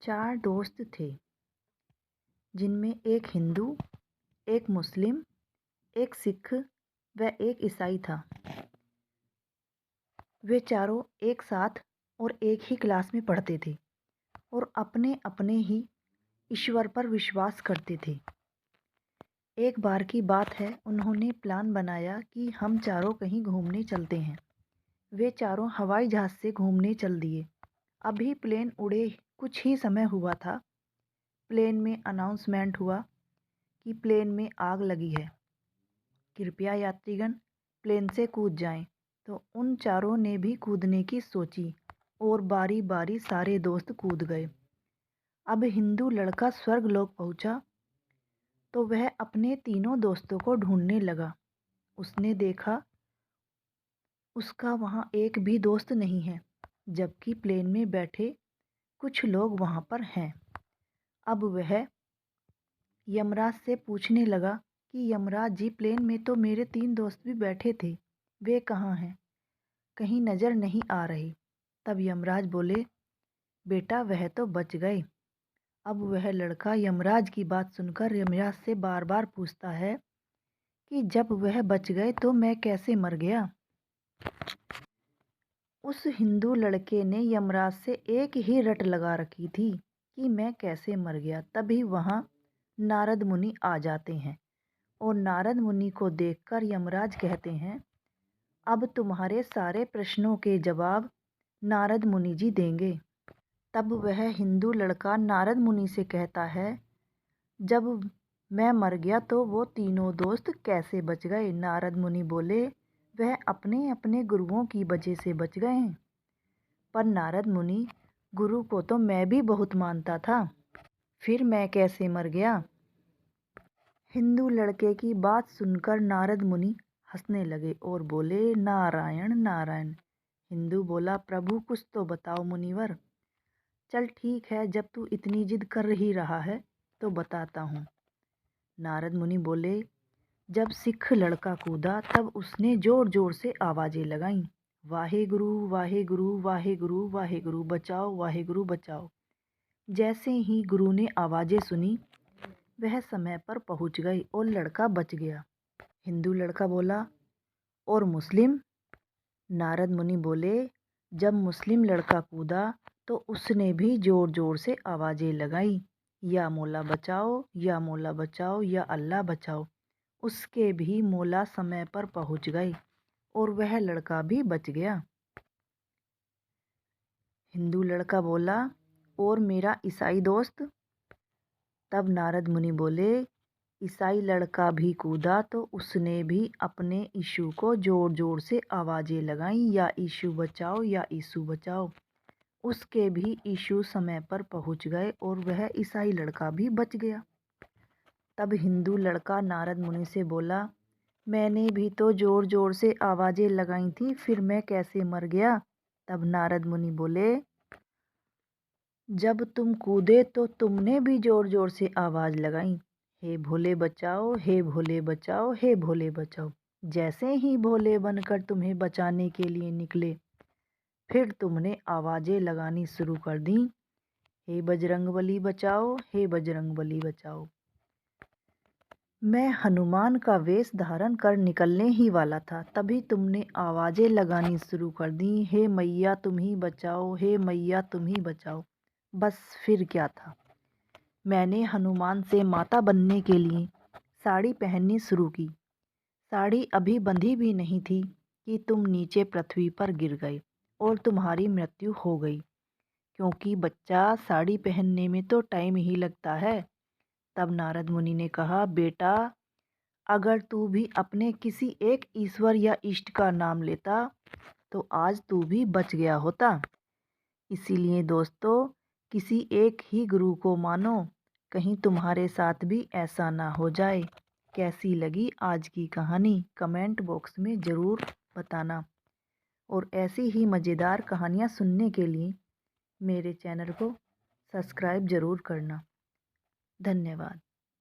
चार दोस्त थे जिनमें एक हिंदू, एक मुस्लिम, एक सिख व एक ईसाई था। वे चारों एक साथ और एक ही क्लास में पढ़ते थे और अपने अपने ही ईश्वर पर विश्वास करते थे। एक बार की बात है, उन्होंने प्लान बनाया कि हम चारों कहीं घूमने चलते हैं। वे चारों हवाई जहाज़ से घूमने चल दिए। अभी प्लेन उड़े कुछ ही समय हुआ था, प्लेन में अनाउंसमेंट हुआ कि प्लेन में आग लगी है, कृपया यात्रीगण प्लेन से कूद जाएं। तो उन चारों ने भी कूदने की सोची और बारी बारी सारे दोस्त कूद गए। अब हिंदू लड़का स्वर्गलोक पहुंचा तो वह अपने तीनों दोस्तों को ढूंढने लगा। उसने देखा उसका वहाँ एक भी दोस्त नहीं है, जबकि प्लेन में बैठे कुछ लोग वहाँ पर हैं। अब वह यमराज से पूछने लगा कि यमराज जी, प्लेन में तो मेरे 3 दोस्त भी बैठे थे, वे कहाँ हैं? कहीं नज़र नहीं आ रहे। तब यमराज बोले, बेटा वह तो बच गए। अब वह लड़का यमराज की बात सुनकर यमराज से बार बार पूछता है कि जब वह बच गए तो मैं कैसे मर गया। उस हिंदू लड़के ने यमराज से एक ही रट लगा रखी थी कि मैं कैसे मर गया। तभी वहाँ नारद मुनि आ जाते हैं और नारद मुनि को देखकर यमराज कहते हैं, अब तुम्हारे सारे प्रश्नों के जवाब नारद मुनि जी देंगे। तब वह हिंदू लड़का नारद मुनि से कहता है, जब मैं मर गया तो वो तीनों दोस्त कैसे बच गए? नारद मुनि बोले, वह अपने अपने गुरुओं की वजह से बच गए हैं। पर नारद मुनि, गुरु को तो मैं भी बहुत मानता था, फिर मैं कैसे मर गया? हिंदू लड़के की बात सुनकर नारद मुनि हंसने लगे और बोले, नारायण नारायण। हिंदू बोला, प्रभु कुछ तो बताओ मुनिवर। चल ठीक है, जब तू इतनी जिद कर ही रहा है तो बताता हूँ। नारद मुनि बोले, जब सिख लड़का कूदा तब उसने जोर जोर से आवाज़ें लगाईं, वाहे गुरु वाहे गुरु वाहे गुरु वाहे गुरु बचाओ वाहे गुरु बचाओ। जैसे ही गुरु ने आवाज़ें सुनी वह समय पर पहुंच गई और लड़का बच गया। हिंदू लड़का बोला, और मुस्लिम? नारद मुनि बोले, जब मुस्लिम लड़का कूदा तो उसने भी जोर जोर से आवाज़ें लगाई, या मौला बचाओ या मौला बचाओ या अल्लाह बचाओ। उसके भी मौला समय पर पहुंच गए और वह लड़का भी बच गया। हिंदू लड़का बोला, और मेरा ईसाई दोस्त? तब नारद मुनि बोले, ईसाई लड़का भी कूदा तो उसने भी अपने यीशु को जोर जोर से आवाज़ें लगाईं, या यीशु बचाओ या यीशु बचाओ। उसके भी यीशु समय पर पहुंच गए और वह ईसाई लड़का भी बच गया। तब हिंदू लड़का नारद मुनि से बोला, मैंने भी तो जोर जोर से आवाज़ें लगाई थी, फिर मैं कैसे मर गया? तब नारद मुनि बोले, जब तुम कूदे तो तुमने भी जोर जोर से आवाज़ लगाई, हे भोले बचाओ हे भोले बचाओ हे भोले बचाओ। जैसे ही भोले बनकर तुम्हें बचाने के लिए निकले, फिर तुमने आवाज़ें लगानी शुरू कर दी, हे बजरंगबली बचाओ हे बजरंगबली बचाओ। मैं हनुमान का वेश धारण कर निकलने ही वाला था, तभी तुमने आवाज़ें लगानी शुरू कर दी, हे मैया तुम ही बचाओ हे मैया तुम ही बचाओ। बस फिर क्या था, मैंने हनुमान से माता बनने के लिए साड़ी पहननी शुरू की। साड़ी अभी बंधी भी नहीं थी कि तुम नीचे पृथ्वी पर गिर गए और तुम्हारी मृत्यु हो गई, क्योंकि बच्चा साड़ी पहनने में तो टाइम ही लगता है। तब नारद मुनि ने कहा, बेटा अगर तू भी अपने किसी एक ईश्वर या इष्ट का नाम लेता तो आज तू भी बच गया होता। इसीलिए दोस्तों, किसी एक ही गुरु को मानो, कहीं तुम्हारे साथ भी ऐसा ना हो जाए। कैसी लगी आज की कहानी कमेंट बॉक्स में ज़रूर बताना, और ऐसी ही मज़ेदार कहानियाँ सुनने के लिए मेरे चैनल को सब्सक्राइब ज़रूर करना। धन्यवाद।